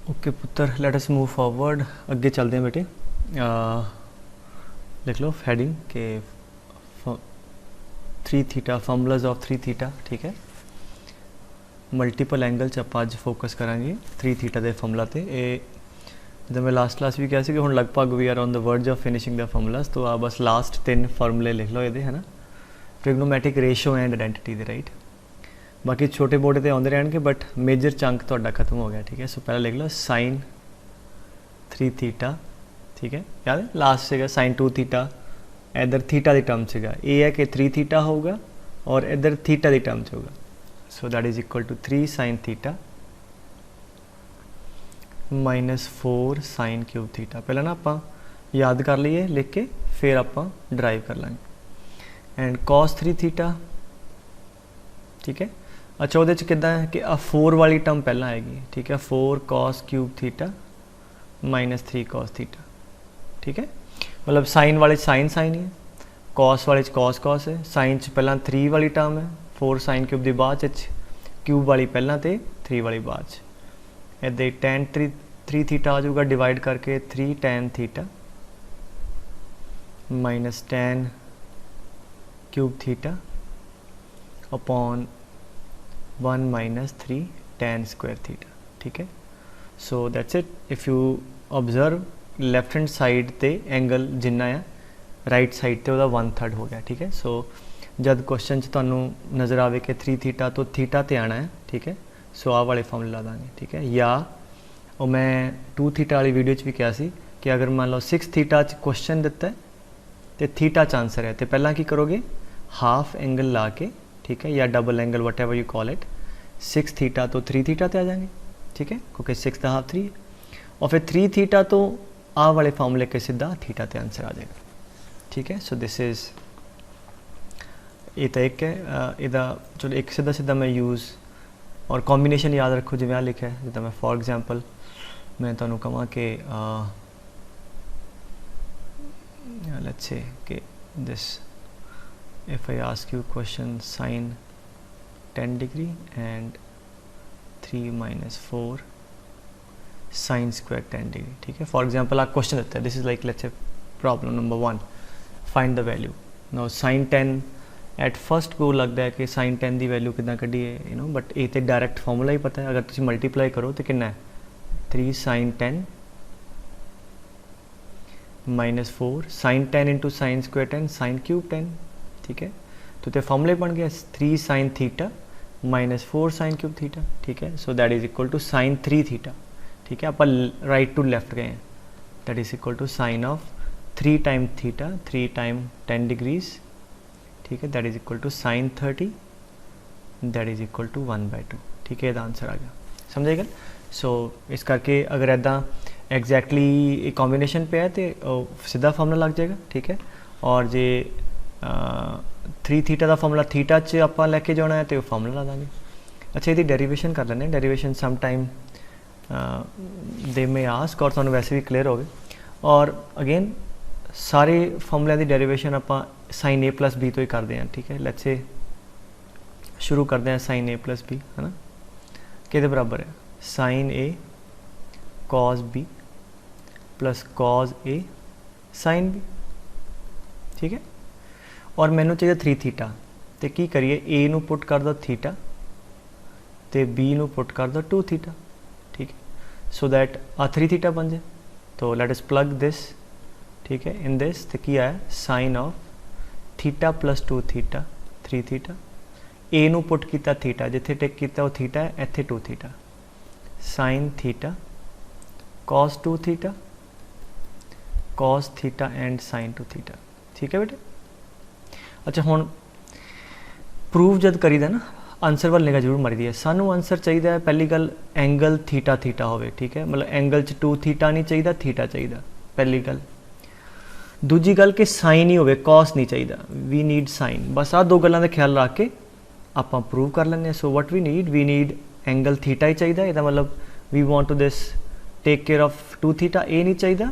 Okay पुत्र, late us move forward. अगे चलते हैं बेटे। लिख लो हेडिंग के 3 थीटा, फॉर्मूलाज ऑफ 3 थीटा। ठीक है, मल्टीपल एंगल च ਆਪਾਂ ਅੱਜ फोकस करांगे 3 थीटा के फॉर्मूला ते। जिदा मैं लास्ट क्लास भी कहा कि हुण लगभग we are on the verge of finishing the formulas. तो आ बस लास्ट 3 फॉर्मूले लिख लो ये, है ना, ट्रिग्नोमैटिक रेशो एंड आइडेंटिटी दे, राइट। बाकी छोटे बोर्ड ते आते रहने, बट मेजर चंक तुहाडा खत्म हो गया। ठीक है, सो पहले लिख लो साइन 3 थीटा। ठीक है, याद है लास्ट से साइन 2 थीटा, इधर थीटा की टर्म से ये है कि 3 थीटा होगा और इधर थीटा की टर्म से होगा। So that is equal to 3 sine theta minus 4 sine cube theta. पहले ना आप याद कर लीए लिख के, फिर आप ड्राइव कर लेंगे। And cos 3 theta. ठीक है, अच्छा वो कि है कि 4 वाली टर्म पहला आएगी। ठीक है, 4 cos cube theta minus 3 cos theta. ठीक है, मतलब साइन वाले साइन साइन ही है, कॉस वाले कॉस कॉस है, साइन च पहला 3 वाली टर्म है, 4 साइन क्यूब की बाद क्यूब वाली पहला तो 3 वाली बाद। इधर टैन 3 थीटा आ जाऊगा डिवाइड करके 3 tan theta minus tan cube theta upon 1 minus 3 tan square theta. ठीक है, so that's it. If you observe left hand side ते एंगल जिन्ना है, राइट साइड ते 1/3 हो गया। ठीक है, सो जब क्वेश्चन तुहानू नज़र आवे कि 3 थीटा तो थीटा ते आना है। ठीक है, सो आ वाले फॉर्मूले ला देंगे। ठीक है, या और मैं 2 थीटा वाली वीडियो च भी कहा सी कि अगर मान लो 6 थीटा च क्वेश्चन दिता है तो थीटा च आंसर है, तो पहला की करोगे हाफ एंगल ला के, ठीक है, या double angle what ever you call it, 6 theta तो 3 थीटा ते आ जाएंगे। ठीक है, क्योंकि 6 का हाफ 3 है, और फिर 3 थीटा तो आ वाले फॉर्मूले के सीधा थीटा ते आंसर आ जाएगा। ठीक है, सो दिस इज़ ये तो एक है इदा। चलो एक सीधा सीधा मैं यूज़ और कॉम्बिनेशन याद रखो, जिवें आ लिखा है। जिदा मैं फॉर एग्जाम्पल मैं तुहानू कहां कि लेट्स से कि this if I ask you question sin 10 degree and 3 minus 4 sin square 10 degree। ठीक है, फॉर एग्जाम्पल आप क्वेश्चन देता है, this is like let's say problem number 1, find the value. Now sin 10 at first को लगता है कि sin 10 की वैल्यू कितना कढ़ी है, यू नो, बट ये तो डायरैक्ट फॉर्मूला ही पता है। अगर तुम मल्टीप्लाई करो तो कितना है 3 sin 10 minus 4 sin 10 into sine square 10 sine cube 10। ठीक है, तो फॉर्मूले बन गया 3 sine theta minus 4 sine cube theta. ठीक है, so that is equal to sine 3 theta. ठीक है, आप राइट टू लेफ्ट गए हैं, that is equal to sine of 3 time theta 3 time 10 degrees. ठीक है, that is equal to sine 30, that is equal to 1/2। ठीक है, आंसर आ गया, समझेगा। सो इस करके अगर इदा एग्जैक्टली कॉम्बिनेशन पे है तो सीधा फॉर्मूला लग जाएगा। ठीक है, और जे 3 थीटा का फॉर्मूला थीटा च आप लैके जाना है तो फॉर्मूला ला देंगे। अच्छा, ये डेरीवेशन कर लें, डेरीवेशन सम टाइम दे में आस्क और तुहानू वैसे भी क्लीयर हो गए। और अगेन सारे फॉर्मूलिया की डेरीवेशन आप साइन ए प्लस बी तो ही करते हैं। ठीक है, लेट्स से शुरू करते हैं साइन ए प्लस बी, है ना, कि बराबर है sign A cos B plus cos A sine B. ठीक है, और मैनू चाहिए 3 थीटा, तो की करिए ए नू पुट कर दो थीटा तो बी नू पुट कर दो 2 थीटा। ठीक है, सो दैट आ 3 थीटा बन जाए। तो लेट अस प्लग दिस, ठीक है, इन दिस, तो की आया sine of theta plus 2 theta 3 theta. ए नू पुट किया थीटा, जिथे टिक किया वो थीटा है, इत्थे 2 theta, sine theta cos 2 theta cos theta and sine 2 theta. ठीक है बेटे। अच्छा, हुण प्रूव जब करीदा ना, आंसर वाल निगाह जरूर मारी है। सानू आंसर चाहिए पहली गल एंगल थीटा थीटा होवे। ठीक है, मतलब एंगल च 2 थीटा नहीं चाहिए, थीटा चाहिए पहली गल। दूजी गल कि साइन ही होवे, कॉस नहीं चाहिए, वी नीड साइन। बस आ 2 गल्लां दा ख्याल रख के आप प्रूव कर लें। So what we need angle theta ही चाहिए। इसका मतलब we want to this take care of 2 theta, ए नहीं चाहिए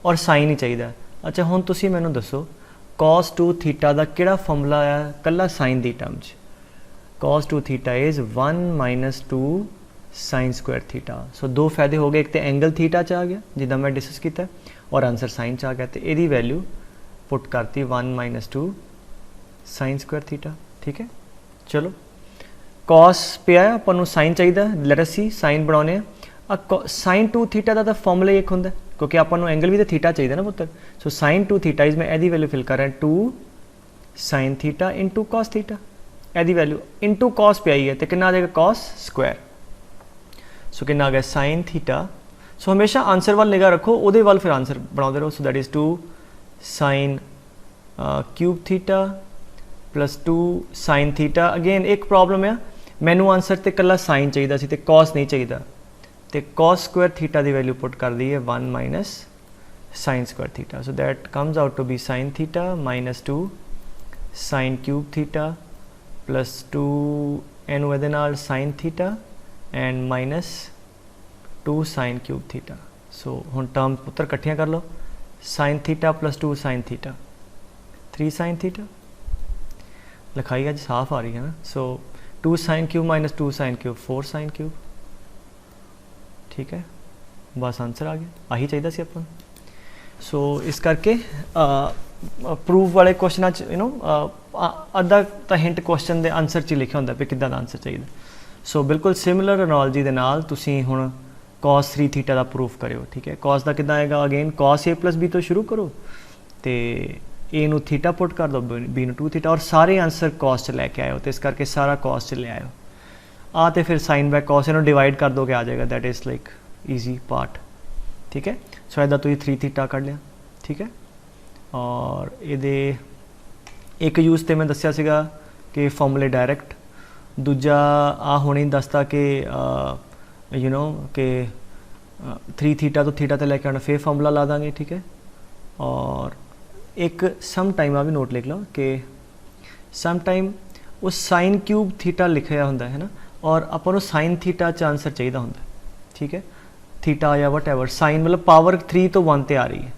और साइन ही चाहिए। अच्छा, हुण तुसीं मैनूं दसो cos 2 थीटा का किहड़ा फॉर्मूला है कल्ला साइन की टर्म च। cos 2 theta is 1 minus 2 sine square theta. So दो फायदे हो गए, एक तो एंगल थीटा च आ गया जिदा मैं डिस्कस किया, और आंसर साइन च आ गया। तो यदी वैल्यू पुट करती 1 - 2 साइन स्क्वायर थीटा। ठीक है, चलो कॉस पे आया, अपन साइन चाहिए, लेट अस सी साइन बनाने साइन 2 थीटा का तो फॉर्मूला एक होंगे, क्योंकि अपन एंगल भी तो थीटा चाहिए ना पुत्र। सो साइन 2 थीटा इज मैं यदी वैल्यू फिल कर रहा 2 sine theta into cos theta, यदी वैल्यू इंटू कॉस पे आई है तो कितना आ जाएगा कॉस स्क्वायर। सो कितना आ गया साइन थीटा। सो हमेशा आंसर वाल निगाह रखो, वो वाल फिर आंसर बनाते रहो। सो that is 2 sine cube theta plus 2 sine theta. Again एक प्रॉब्लम है, मैनू आंसर तो कला साइन चाहिए सी, कॉस नहीं चाहिए, तो कॉस स्क्वायर थीटा की वैल्यू पुट कर दी है 1 - sine square theta. So that comes out to be sine theta minus 2 sine cube theta plus 2 एनू ਇਹਦੇ ਨਾਲ sine theta and minus 2 sine cube theta. So हुण टर्म पुत्र इकट्ठियां कर लो, sine theta plus 2 sine theta 3 sine theta. लिखाई अज साफ आ रही है ना। So 2 sine cube minus 2 sine cube 4 sine cube. ठीक है, बस आंसर आ गया, आही चाहिए सी अपन। सो इस करके प्रूफ वाले क्वेश्चन यू नो अद्धा तो हिंट क्वेश्चन के आंसर च लिखा होंगे भी किदा का आंसर चाहिए। सो बिल्कुल सिमिलर एनालॉजी के नाल तुसीं हुण कॉस 3 थीटा का प्रूफ करो। ठीक है, कॉस का किदा आएगा, again cos A plus B तो शुरू करो, तो ए नू थीटा पुट कर दो, बी नू 2 थीटा, और सारे आंसर कॉस च लैके आयो, तो इस करके सारा कॉस च ले आयो। आ तो फिर साइन बाय कॉस इन्हों डिवाइड कर दो, क्या आ जाएगा, that is like easy part. ठीक है, सो इदा तुसीं 3 थीटा कढ़ लिया। ठीक है, और ये एक यूज़ तो मैं दसिया सीगा कि फॉर्मूले डायरैक्ट, दूजा आ हुणे दसता कि यू नो कि 3 थीटा तो थीटा तो लैके आना, फिर फॉर्मूला ला देंगे। ठीक है, और एक सम टाइम आ भी नोट लिख लो कि सम टाइम वो साइन क्यूब थीटा लिखा होंगे है ना, और अपन साइन थीटा च आंसर चाहिए होंगे। ठीक है, थीटा या वट एवर साइन मतलब पावर 3 तो 1 ते आ रही है,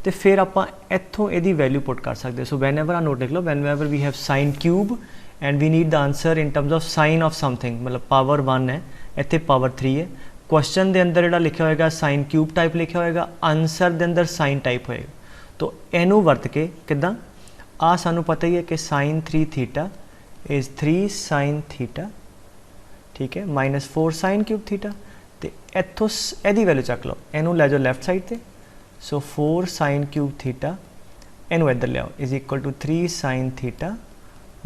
तो फिर आप इतों यदी वैल्यू पुट कर सकते। सो वैन एवर आ नोट लिख लो, whenever we have sine cube and we need the answer in terms of sine of something, मतलब पावर 1 है, इतने पावर 3 है। क्वेश्चन के अंदर जो लिखा होगा साइन क्यूब टाइप लिखा होगा, आंसर के अंदर साइन टाइप होएगा। तो इनू वरत के किदा आ सानू पता ही है कि sine 3 theta is 3 sine theta. ठीक है, माइनस 4 साइन क्यूब थीटा, तो इतों यदी वैल्यू चक लो, इनू लै जाओ लैफ्ट साइड पर। सो 4 साइन क्यूब थीटा इनू इधर लियाओ is equal to 3 sine theta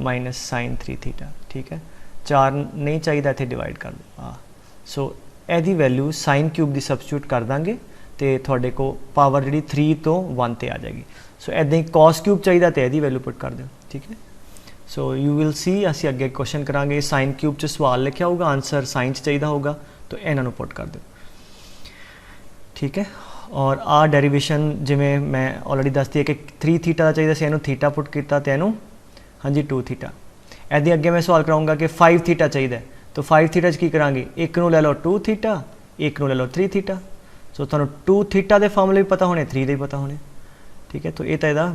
minus sine 3 theta. ठीक है, 4 नहीं चाहिए इतने डिवाइड कर दो। हाँ, सो यदी वैल्यू साइन क्यूब की सबस्टिट्यूट कर देंगे तो थोड़े को पावर जी 3 तो 1 ते आ जाएगी। सो इदा ही कॉस क्यूब चाहिए तो यदी वैल्यू पुट कर दो। ठीक है, सो यू विल सी असी अगे क्वेश्चन करांगे, साइन क्यूब च सवाल लिखा होगा, आंसर साइन चाहिए होगा, तो इन्हों पुट कर दो। ठीक है, और आ डेरीवेशन जिमें मैं ऑलरेडी दसती है कि 3 थीटा का चाहिए, इनू थीटा पुट किया तो इनू हाँ जी 2 थीटा। ऐसे अगे मैं सवाल कराऊंगा कि 5 थीटा चाहिए, तो 5 थीटा की करांगे, एक नू ले लो 2 थीटा, एक नू ले लो 3 थीटा। सो तुहानू 2 थीटा के फॉर्मूले भी पता होने, 3 के भी पता होने। ठीक है, तो ये तो यदा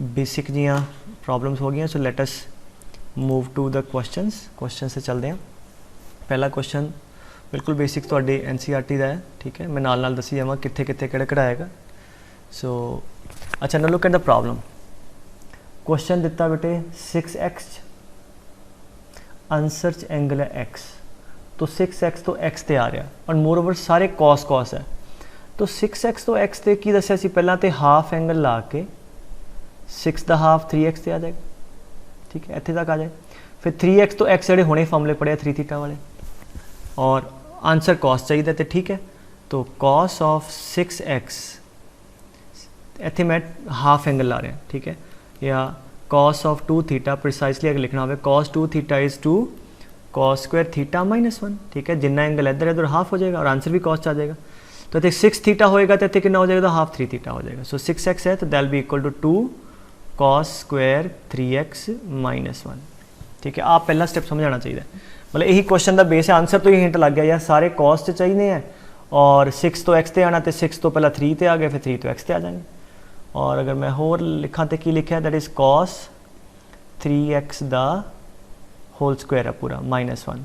बेसिक जियां प्रॉब्लम्स हो गई। So let us move to the question से चलते हैं। पहला क्वेश्चन बिल्कुल बेसिक तुहाडे NCERT का है। ठीक है, मैं नाल दसी जावां कित्थे कित्थे किहड़ा कढ़ाएगा। सो अच्छा, ना look at the problem. Question दिता बेटे 6x, आंसर च एंगल है x, तो 6x तो x ते आ रहा, और मोर ओवर सारे कॉस कॉस है, तो 6x तो x ते की दसिया सी पहला, तो हाफ एंगल ला के 6 का हाफ 3x ते आ जाएगा। ठीक है, इत्थे तक आ जाए। फिर 3x तो x जोड़े होने फॉर्मूले पढ़े 3 थीटा वाले, और आंसर कॉस चाहिए, तो ठीक है, तो कॉस ऑफ 6x, इतने मैं हाफ एंगल ला रहा। ठीक है, या कॉस ऑफ 2 थीटा प्रिसाइसली अगर लिखना हो, cos 2 theta is 2 cos square theta -1। ठीक है, जिन्ना एंगल इधर इधर हाफ हो जाएगा, और आंसर भी कॉस आ जाएगा। तो इतने 6 थीटा होएगा, तो इतने कितना हो जाएगा, तो हाफ 3 थीटा हो जाएगा। सो 6x है, तो that'll be equal to 2 cos square 3x -1। ठीक है, आप पहला स्टेप समझ आना चाहिए, मतलब यही क्वेश्चन का बेस है। आंसर तो ये हिंट लग गया यार, सारे कॉस से चाहिए हैं, और 6 तो x ते आना, तो 6 तो पहला 3 ते आ गए, फिर 3 तो x ते आ जाएंगे। और अगर मैं होर लिखा तो की लिखा, that is cos 3x the whole square है पूरा -1।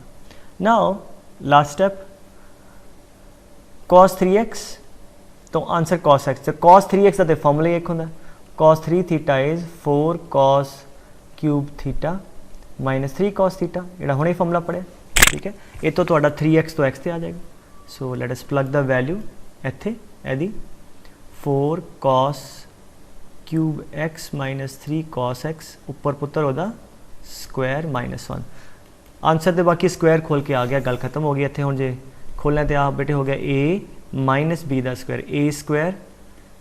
Now last step cos 3x तो आंसर cos x, तो cos 3x का फॉर्मूला एक होंगे cos 3 theta is 4 cos cube theta minus 3 cos theta, जो हमने फॉर्मूला पढ़े, ठीक है। ये तो 3x तो x से आ जाएगा। सो let us plug the value इत्थे यदि 4 cos क्यूब x माइनस 3 cos x उपर पुत्र वह स्क्वायर माइनस 1, आंसर तो बाकी स्क्वायर खोल के आ गया, गल खत्म हो गई। इतने हम जे खोलने तो आप बेटे हो गया a माइनस बी का square, a square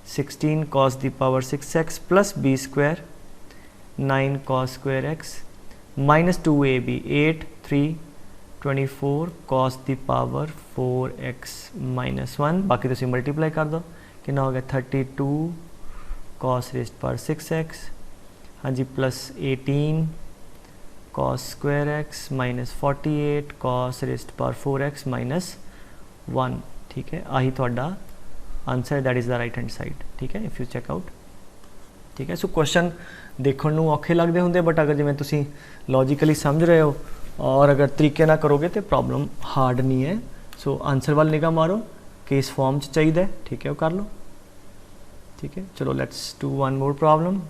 16 cos the power 6x plus b square 9 cos square x minus 2ab 8 3 24 cos the power 4x minus 1, बाकी तुम मल्टीप्लाई कर दो कि हो गया 32 cos रेस्ट पावर 6x, हाँ जी, plus 18 cos square x minus 48 cos raised power 4x minus 1, ठीक है। आही थोड़ा answer, that is the right hand side, ठीक है, इफ़ यू चेक आउट, ठीक है। सो क्वेश्चन देखने को औखे लगते होंगे, बट अगर जिवें तुसीं लॉजिकली समझ रहे हो और अगर तरीके ना करोगे तो प्रॉब्लम हार्ड नहीं है। सो आंसर वाल निगाह मारो कि इस फॉर्म च चाहिए, ठीक है, वो कर लो, ठीक है। चलो let's do one more problem.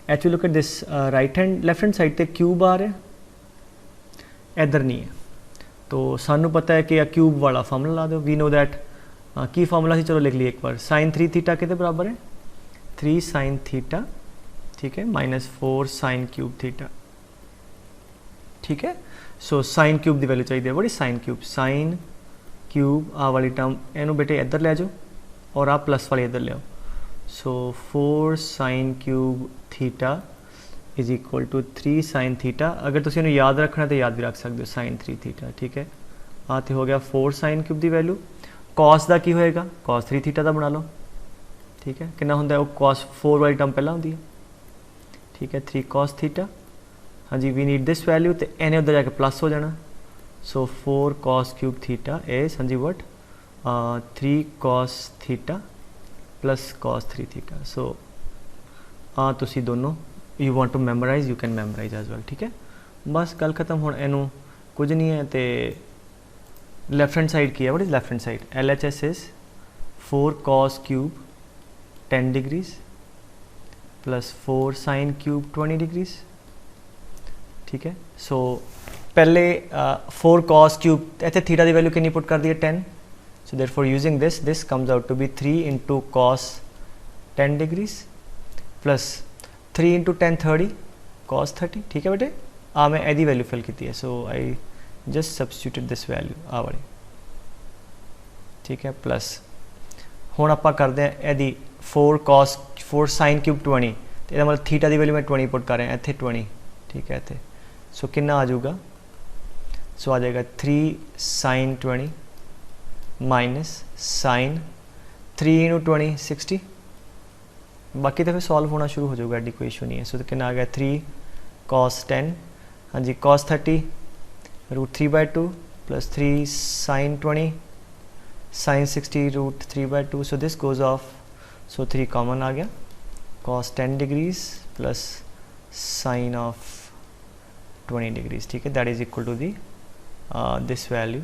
Actually look at this, right hand left hand side पे क्यूब आ रहा है, इधर नहीं है, तो सानू पता है कि क्यूब वाला फार्मूला ला दो। वी नो दैट की फार्मूला सी, चलो लिख लिए एक बार, साइन 3 थीटा के बराबर है 3 साइन थीटा, ठीक है, माइनस 4 साइन क्यूब थीटा, ठीक है। सो साइन क्यूब की वैल्यू चाहिए, बड़ी साइन क्यूब आ वाली टर्म इनू बेटे इधर ले जाओ और आ प्लस वाली इधर ले आओ। So 4 sine cube theta is equal to 3 sine theta, अगर तुम इन्हें याद रखना तो याद भी रख सकते हो साइन 3 थीटा, ठीक है। आ तो हो गया 4 साइन क्यूब की वैल्यू, कॉस का की होएगा कॉस 3 थीटा का बना लो, ठीक है, कितना होंगे वो कॉस 4 वाली टर्म पहला होंगी है, ठीक है, 3 cos थीटा, हाँ जी, वी नीड दिस वैल्यू, तो इन्हें उधर जाके प्लस हो जाना। So 4 cos cube theta is, हाँ जी, what 3 cos theta plus cos 3 theta. So तुसी दोनों you want to memorise, you can memorise as well, ठीक है। बस गल खत्म, हुण इनू कुछ नहीं है। तो लैफ्ट हैंड साइड की है, what is left hand side, LHS is 4 cos cube 10 degrees plus 4 sine cube 20 degrees, ठीक है। सो पहले 4 cos क्यूब इतने थीटा की वैल्यू कितनी पुट कर दी है 10, so therefore using this comes out to be 3 into cos 10 degrees plus 3 into 10 30 cos 30, ठीक है बेटे। मैं एदी वैल्यू फिल की है, so I just substituted this value आ वाली, ठीक है, प्लस हुण आपां करते हैं एदी 4 साइन क्यूब 20, तो यह मतलब थीटा की वैल्यू मैं 20 पुट कर रहा इतने 20, ठीक है, इतने। सो कितना आ जाऊगा, सो आ जाएगा 3 साइन 20 माइनस साइन 3 इंटू 20 60, बाकी तो फिर सॉल्व होना शुरू हो जाएगा, एडी कोई इशू नहीं है। सो तो कितना आ गया 3 cos 10, हाँ जी, cos 30 √3/2 plus 3 sine 20 sine 60 √3/2, so this goes off, so 3 common आ गया, cos 10 degrees plus sine of 20 degrees, ठीक है, that is equal to the this value,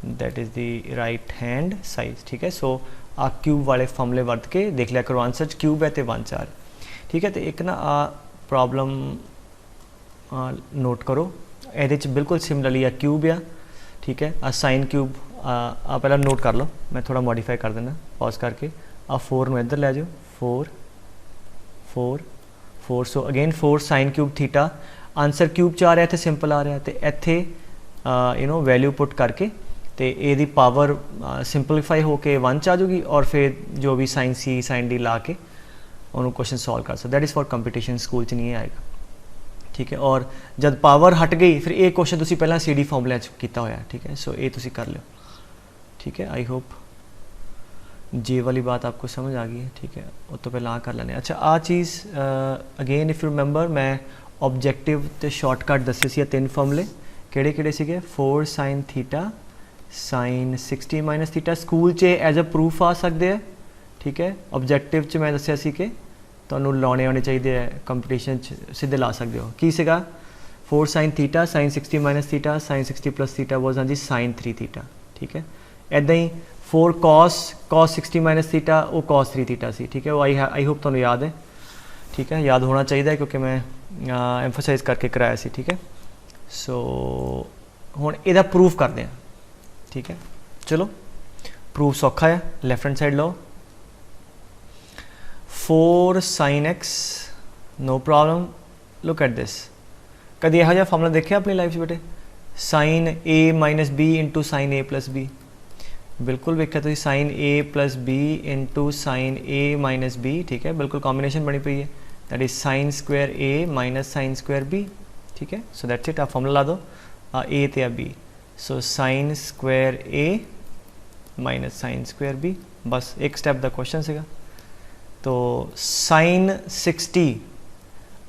that is the right hand side, ठीक है। सो आ क्यूब वाले फॉर्मूले वर्त के देख लिया करो, आंसर क्यूब है तो 1 4, ठीक है। तो एक ना आ प्रॉब्लम नोट करो, ये बिल्कुल सिमिलरली आ क्यूब आ, ठीक है, आ साइन क्यूब आ पहला नोट कर लो, मैं थोड़ा मॉडिफाई कर देना पॉज करके, आ 4 में इधर ले जाओ, 4 4 4, so again 4 sine cube theta, answer cube च आ रहा है, इतने सिंपल आ रहा है, तो इत्थे यू नो वैल्यू पुट करके तो ये पावर सिंपलीफाई होके 1 आ जाऊगी, और फिर जो भी साइन C साइन D ला के उन्होंने क्वेश्चन सॉल्व कर सकते, that is for competition, school च नहीं आएगा, ठीक है। और जब पावर हट गई फिर एक क्वेश्चन तुसी पहला CD फॉर्मूले किया होया, ठीक है। सो ये तुसी कर लो, ठीक है। आई होप जे वाली बात आपको समझ आ गई है, ठीक है। वो तो पहला कर लेने। अच्छा, आ चीज़ अगेन इफ यू रिमेंबर, मैं ऑब्जेक्टिव तो शॉर्टकट दसे सी 3 फॉर्मूले किहड़े सीगे, 4 sine theta sine 60 minus theta, school च एज अ प्रूफ आ सकते हैं, ठीक है। ऑब्जेक्टिव च मैं दसिया सी कि तुहानूं लाने आने चाहिए, कंपटीशन सीधे ला सकते हो। की सीगा 4 sin theta sin 60 minus theta sin 60 plus theta was हाँ जी sin 3 थीटा, ठीक है। इदा ही 4 cos 60 माइनस थीटा वो cos 3 थीटा सी, ठीक है। वो आई होप तुहानूं याद है, ठीक है, याद होना चाहिए क्योंकि मैं एम्फोसाइज करके कराया सी, ठीक है। सो हुण इहदा प्रूफ करते हैं, ठीक है। चलो प्रूफ सौखा है, लैफ्ट हैंड साइड लो 4 sin x, no problem. Look at this, कभी यहो जिहा फार्मूला देखिए अपनी लाइफ बेटे, sine A minus B into sine A plus B, बिल्कुल वेख्या तुसीं sine A plus B into sine A minus B, ठीक है, बिल्कुल कॉम्बीनेशन बनी पई है, that is sine square A minus sine square B, ठीक है। सो दैट्स इट, आप फार्मूला ला दो ए ते आ B, so sine square A minus sine square B, बस एक स्टैप का क्वेश्चन सीगा। तो साइन 60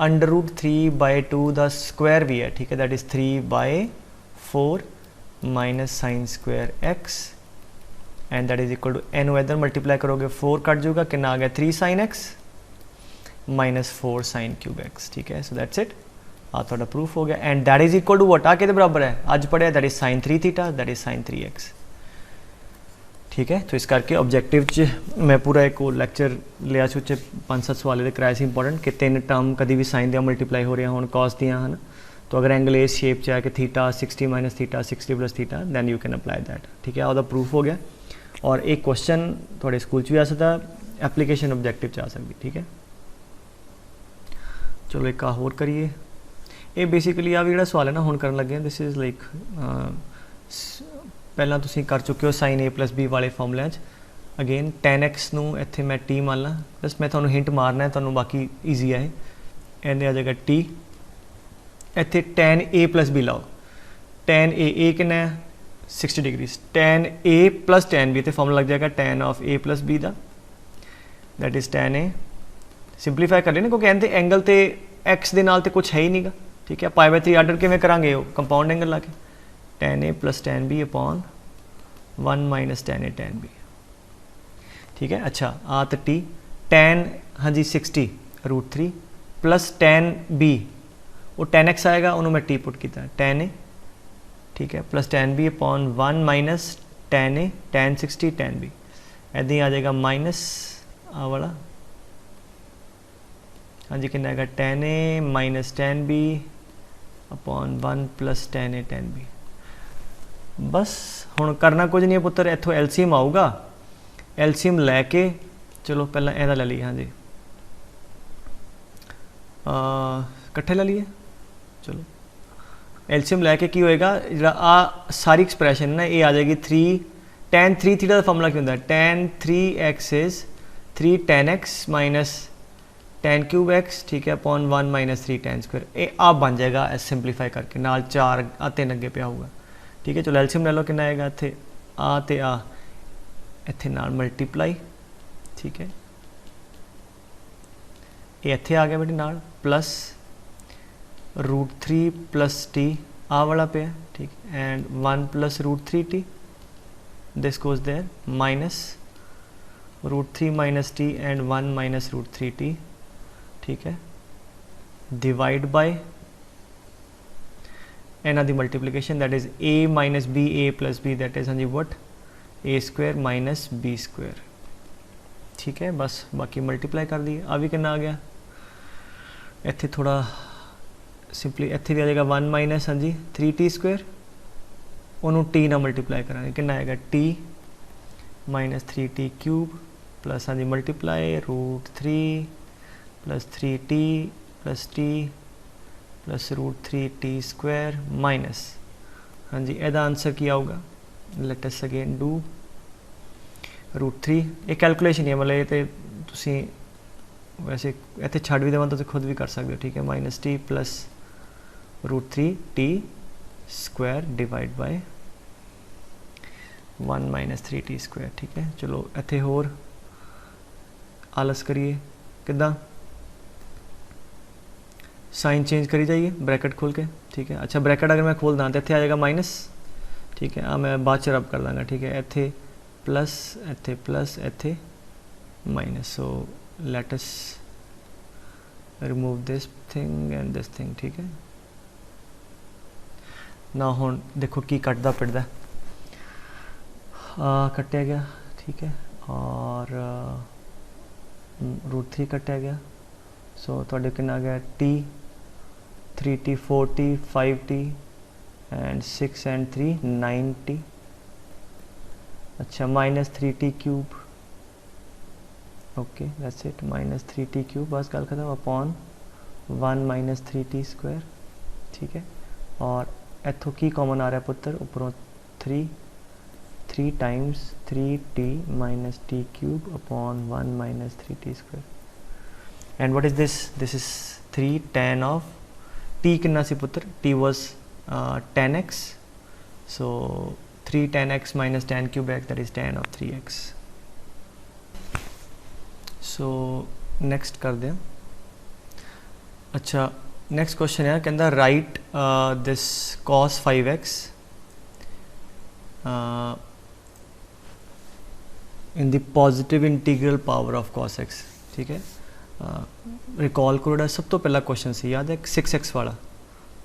अंडर रूट 3/2 का स्क्वायर भी है, ठीक है, that is 3/4 minus sine square x and that is equal to एन इधर मल्टीप्लाई करोगे 4 कट जाऊगा, कितना आ गया 3 sin x minus 4 sin cube x, ठीक है। सो दैट्स इट, आ थोड़ा प्रूफ हो गया and that is equal to what आ के बराबर है अज पढ़िया, that is sin 3 theta, that is sin 3x, ठीक है। तो इस करके ऑब्जेक्टिव च मैं पूरा एक लैक्चर लिया च 5-7 सवाल कराए से इंपॉर्टेंट कि 3 टर्म कभी भी साइन दियाँ मल्टीप्लाई हो रही हो कॉस दियाँ हैं, तो अगर एंगल ए शेप च है कि theta 60 minus theta 60 plus theta, then you can apply that, ठीक है। वह प्रूफ हो गया और एक क्वेश्चन थोड़े स्कूल भी आ सकता, एप्लीकेशन ऑब्जेक्टिव आ सकती, ठीक है। चलो एक होर करिए, ये बेसिकली आ भी जो सवाल है ना हुण करन लगे, दिस इज़ लाइक पहला तुसीं कर चुके हो साइन ए प्लस बी वाले फॉर्मूलिਆਂ 'ਚ, अगेन tan x नूं इत्थे मैं टी मान ला, बस मैं तुहानूं हिंट मारना है, तुहानूं बाकी ईजी है, इहदे आ जाएगा टी, इत्थे tan a प्लस बी लाओ, tan a कितना है 60 degree, tan a plus tan b, तो फॉर्मूला लग जाएगा tan of a plus B का, that is tan a, simplify कर लेना क्योंकि इहदे एंगल तो x दे नाल तो कुछ है ही नहीं गा, ठीक है। π/3 आर्डर किवें करांगे, कंपाउंड एंगल ला के tan a plus tan b upon 1 minus tan a tan b, ठीक है। अच्छा आ तो टी tan हाँ जी 60 √3 प्लस tan b वो tan x आएगा, उन्होंने मैं टी पुट किया tan a, ठीक है, plus tan b upon 1 minus tan a tan 60 tan b, ऐसे ही आ जाएगा माइनस आ वाला हाँ जी कितना आएगा tan a minus tan b upon 1 plus tan a tan b। बस हुण करना कुछ नहीं है पुत्र, इत्थों एलसीएम आऊगा, एलसीएम लैके चलो पहला एदा ले लीए, हाँ जी कट्ठे ले लीए, चलो एलसीएम लैके की होएगा, जो आ सारी एक्सप्रैशन ना ये आ जाएगी 3 tan 3 थीटा का फॉर्मूला क्या होता है, tan 3x is 3 tan x minus tan cube x, ठीक है, अपॉन 1 माइनस 3 tan स्क्वायर, ये आप बन जाएगा सिंपलीफाई करके, नाल 4 3 अगे पे आऊगा, ठीक है। चलो एलसीएम ले लो, कितना आएगा इत्थे आ ते आ इत्थे नाल मल्टीप्लाई, ठीक है, ये इत्थे आ गया बेटे नाल प्लस √3 प्लस टी आ वाला पे है, ठीक है, and 1 plus √3t, this goes there minus √3 minus T and 1 minus √3t, ठीक है, डिवाइड बाय एना दी multiplication, that is a minus B a plus B, that is हाँ जी what a square minus B square, ठीक है। बस बाकी मल्टीप्लाई कर दिए, आ भी कितना आ गया, इत्थे थोड़ा सिंपली इत्थे भी आ जाएगा 1 माइनस हाँ जी 3t स्क्वायर, उन्होंने टी ना मल्टीप्लाई करेंगे, कितना आएगा t minus 3t cube plus हाँ जी multiply √3 plus 3t plus t plus √3t square minus हाँ जी एदा आंसर क्या होगा, लेट अस अगेन डू √3, ये कैलकुलेशन ही है, मतलब ये तो तुसी वैसे इतने छड़ भी देव तो खुद भी कर सकते हो, ठीक है, minus T plus √3t square divide by 1 minus 3t square, ठीक है। चलो इतने होर आलस करिए, किदा साइन चेंज करी जाइए, ब्रैकेट खोल के, ठीक है। अच्छा ब्रैकेट अगर मैं खोल दा तो इतने आ जाएगा माइनस, ठीक है, मैं बाद च रब कर दाँगा, ठीक है, इतने प्लस इतने minus, so let us remove this thing and this thing, ठीक है। ना हुण देखो की कटदा पिटदा कटिया गया, ठीक है, और √3 कटिया गया। सो तुहाडे कितना आ गया t 3t 4t 5t and 6 and 3 9t। अच्छा -3t cube, okay that's it, -3t cube, बस गल खत्म, अपॉन 1 -3t स्क्वायर, ठीक है। और इत्थों की कॉमन आ रहा पुत्र, उपरों 3 times 3t - t cube upon 1 -3t square. And what is this? This is 3 tan of t कितना सी पुत्र? t was 10x, so 3 tan x minus tan cube x, that is tan of 3x. so next कर दें। अच्छा next question है, कहता right this cos 5x in the positive integral power of cos x, ठीक है। Recall करो सब तो पहला क्वेश्चन से याद है 6x वाला,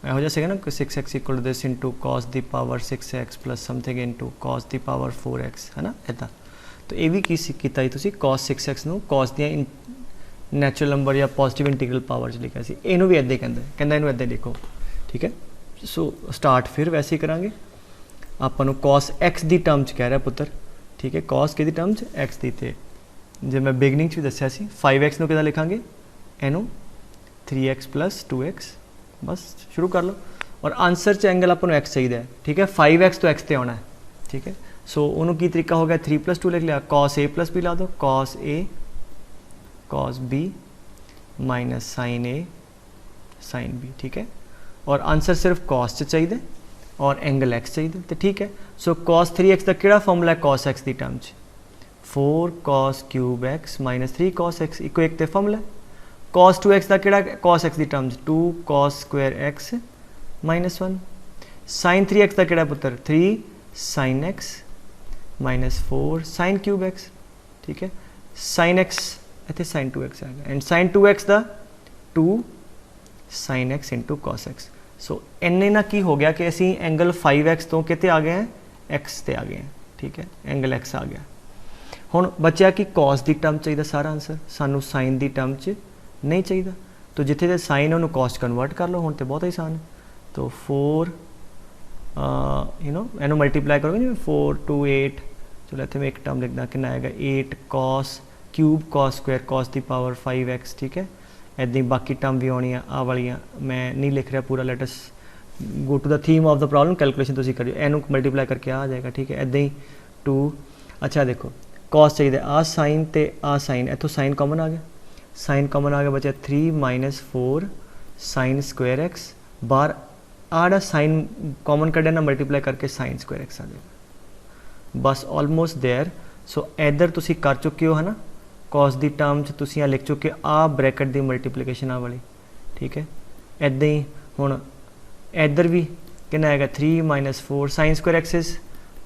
ਇਹੋ ਜਿਹਾ ਸੀਗਾ ਨਾ 6x equal to this into cos ਦੀ power 6x plus something into cos ਦੀ ਪਾਵਰ 4x, ਹੈ ਨਾ ਇੱਦਾਂ। ਤਾਂ ਇਹ ਵੀ ਕੀ ਕੀਤਾ ਜੀ ਤੁਸੀਂ, cos 6x ਨੂੰ cos ਦੀਆਂ ਨੈਚੁਰਲ ਨੰਬਰ ਜਾਂ ਪੋਜ਼ਿਟਿਵ ਇੰਟੀਗਰਲ ਪਾਵਰ 'ਚ ਲਿਖਿਆ ਸੀ, ਇਹਨੂੰ ਵੀ ਇੱਦਾਂ ਹੀ ਕਹਿੰਦਾ ਇਹਨੂੰ ਇੱਦਾਂ ਲਿਖੋ, ਠੀਕ ਹੈ। ਸੋ ਸਟਾਰਟ ਫਿਰ ਵੈਸੇ ਹੀ ਕਰਾਂਗੇ। ਆਪਾਂ ਨੂੰ cos x ਦੀ ਟਰਮ 'ਚ ਕਹਿ ਰਿਹਾ ਪੁੱਤਰ, ਠੀਕ ਹੈ, cos ਕਿਹਦੀ ਟਰਮ 'ਚ, x ਦੀ। ਤੇ ਜੇ ਮੈਂ ਬਿਗਨਿੰਗ 'ਚ ਵੀ ਦੱਸਿਆ ਸੀ 5x ਨੂੰ ਕਿੱਦਾਂ ਲਿਖਾਂਗੇ, ਇਹਨੂੰ 3x + 2x, बस शुरू कर लो। और आंसर च एंगल अपन x चाहिए, ठीक है, 5x तो x ते आना है, ठीक है। सो उन्होंने की तरीका हो गया 3 + 2 लिख लिया, cos a + b ला दो, cos a cos b minus sin a sin b, ठीक है। और आंसर सिर्फ cos च चाहिए और एंगल x चाहिए, तो ठीक है। सो cos 3x का किहड़ा फॉर्मूला है cos x की टर्म 'च, 4 cos क्यूब x - 3 cos x इको एक ते फॉर्मूला। cos 2x का किहड़ा cos x की term 2 cos square x - 1। sin 3x का किहड़ा पुत्र, 3 sin x - 4 sin cube x, ठीक है। sin x इत्थे sin 2x आ गया, एंड sin 2x का 2 sin x into cos x। सो इन्ने ना की हो गया कि असी एंगल 5x तो कितने आ गए हैं, x ते आ गए हैं, ठीक है, एंगल x आ गया। हुण बचा कि cos की टर्म चाहिए सारा आंसर, सानू sin की टर्म च नहीं चाहिए, तो जिथे दे साइन है उन्होंने कॉस कन्वर्ट कर लो, हुण तो बहुत आसान है। तो 4 इनू मल्टीप्लाई करोगे जी, 4 2 8, चलो इतने मैं एक टर्म लिखना, कितना आएगा 8 cos cube cos square cos की पावर 5x, ठीक है। इदां ही बाकी टर्म भी आनी आ वालियां, मैं नहीं लिख रहा पूरा, let us go to the theme of the problem, calculation तुसीं करियो, इनू मल्टीप्लाई करके आ जाएगा, ठीक है। इदां ही 2, अच्छा देखो cos चाहिए, आ साइन ते आ साइन, इत्थों साइन कॉमन आ गया, साइन कॉमन आ गया, बचा 3 - 4 sin स्क्वायर x, बाहर आड़ा साइन कॉमन कढ़िया ना, मल्टीप्लाई करके sin स्क्वायर x आ जाएगा, बस ऑलमोस्ट देयर। सो इधर तुसी कर चुके हो, है ना, cos की टर्म च तुसी आ लिख चुके, आ ब्रैकेट की मल्टीप्लीकेशन आ वाली, ठीक है। इदां ही हुण इधर भी कितना आएगा 3 - 4 sin square x is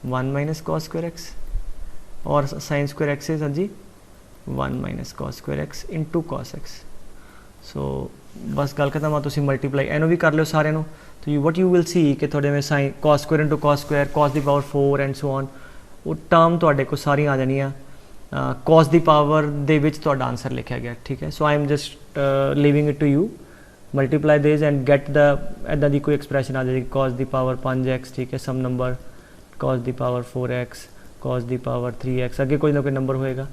1 - cos square x, और sin स्क्वायर x इज हाँ जी 1 - cos square x into cos x। सो बस गल खत्म आ, तुसी मल्टीप्लाई इनू भी कर लो सारे नू, तो you what you will see कि थोड़े में sine cos square into cos square cos की पावर 4 एंड सो ऑन, वो टर्म तुहाडे को सारी आ जानियां cos की पावर दे विच तुहाडा आंसर लिखा गया, ठीक है। So I am just leaving it to you, multiply this and get the इदां दी कोई एक्सप्रैशन आ जाएगी, cos की पावर 5x, ठीक है, सम नंबर cos की पावर 4x cos की पावर 3x, अगे कोई ना कोई नंबर होएगा,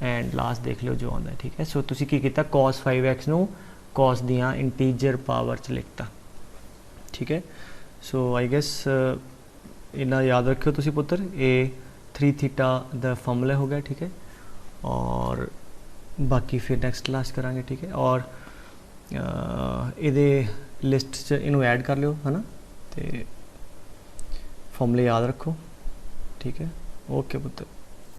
एंड लास्ट देख लो जो आता है, ठीक है। सो तुसी की कीता, cos 5x नू cos दियां इंटीजर पावर च लिखता, ठीक है। सो आई गेस इन्ना याद रखियो तुसी पुत्र, ए 3 थीटा द फॉर्मूला हो गया, ठीक है। और बाकी फिर नेक्स्ट क्लास करांगे, ठीक है। और ये लिस्ट च इनू ऐड कर लियो, है ना, तो फॉर्मूले याद रखो, ठीक है। ओके पुत्र।